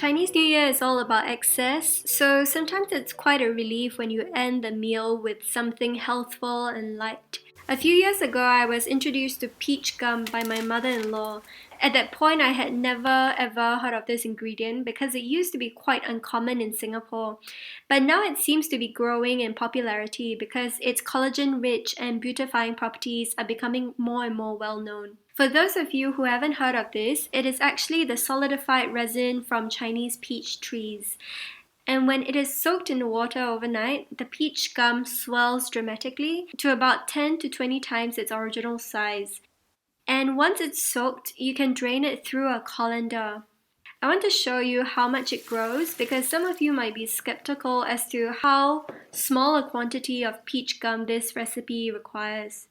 Chinese New Year is all about excess, so sometimes it's quite a relief when you end the meal with something healthful and light. A few years ago, I was introduced to peach gum by my mother-in-law. At that point, I had never ever heard of this ingredient because it used to be quite uncommon in Singapore. But now it seems to be growing in popularity because its collagen-rich and beautifying properties are becoming more and more well-known. For those of you who haven't heard of this, it is actually the solidified resin from Chinese peach trees. And when it is soaked in water overnight, the peach gum swells dramatically to about 10 to 20 times its original size. And once it's soaked, you can drain it through a colander. I want to show you how much it grows because some of you might be skeptical as to how small a quantity of peach gum this recipe requires.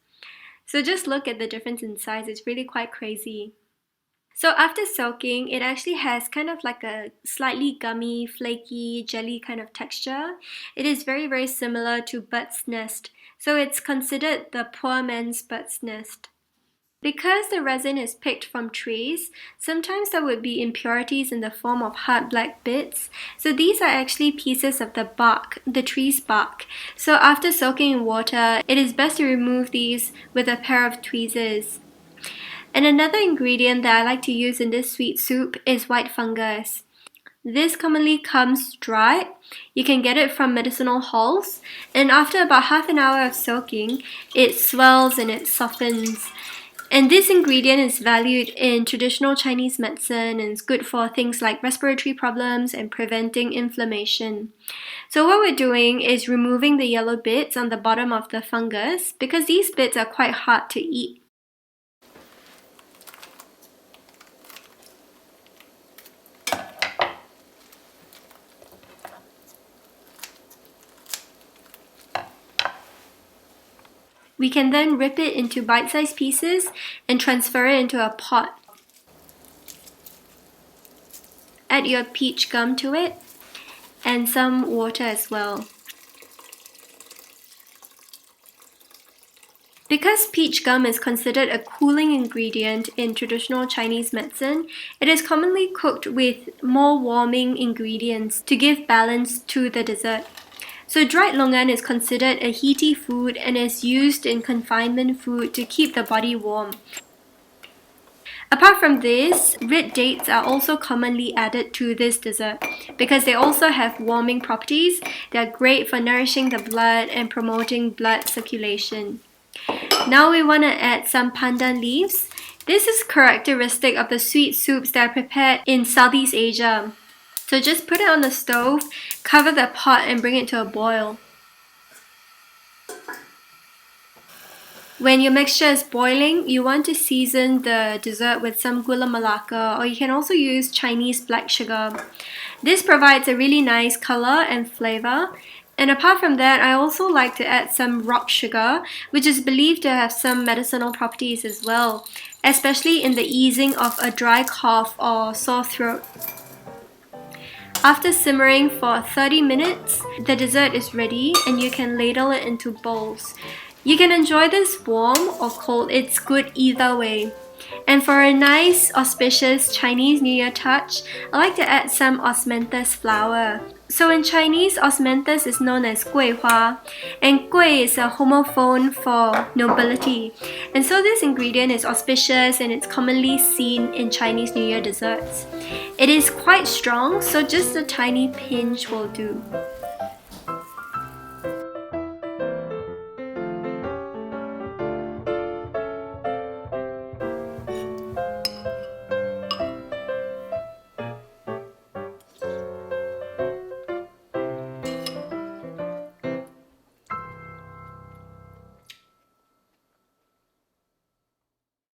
So just look at the difference in size, it's really quite crazy. So after soaking, it actually has kind of like a slightly gummy, flaky, jelly kind of texture. It is very, very similar to bird's nest. So it's considered the poor man's bird's nest. Because the resin is picked from trees, sometimes there would be impurities in the form of hard black bits. So these are actually pieces of the bark, the tree's bark. So after soaking in water, it is best to remove these with a pair of tweezers. And another ingredient that I like to use in this sweet soup is white fungus. This commonly comes dried. You can get it from medicinal halls, and after about half an hour of soaking, it swells and it softens. And this ingredient is valued in traditional Chinese medicine and is good for things like respiratory problems and preventing inflammation. So what we're doing is removing the yellow bits on the bottom of the fungus because these bits are quite hard to eat. We can then rip it into bite-sized pieces and transfer it into a pot. Add your peach gum to it and some water as well. Because peach gum is considered a cooling ingredient in traditional Chinese medicine, it is commonly cooked with more warming ingredients to give balance to the dessert. So dried longan is considered a heaty food and is used in confinement food to keep the body warm. Apart from this, red dates are also commonly added to this dessert because they also have warming properties. They are great for nourishing the blood and promoting blood circulation. Now we want to add some pandan leaves. This is characteristic of the sweet soups that are prepared in Southeast Asia. So just put it on the stove, cover the pot and bring it to a boil. When your mixture is boiling, you want to season the dessert with some gula melaka, or you can also use Chinese black sugar. This provides a really nice color and flavor. And apart from that, I also like to add some rock sugar, which is believed to have some medicinal properties as well, especially in the easing of a dry cough or sore throat. After simmering for 30 minutes, the dessert is ready and you can ladle it into bowls. You can enjoy this warm or cold, it's good either way. And for a nice, auspicious Chinese New Year touch, I like to add some osmanthus flower. So in Chinese, osmanthus is known as gui hua, and gui is a homophone for nobility. And so this ingredient is auspicious and it's commonly seen in Chinese New Year desserts. It is quite strong, so just a tiny pinch will do.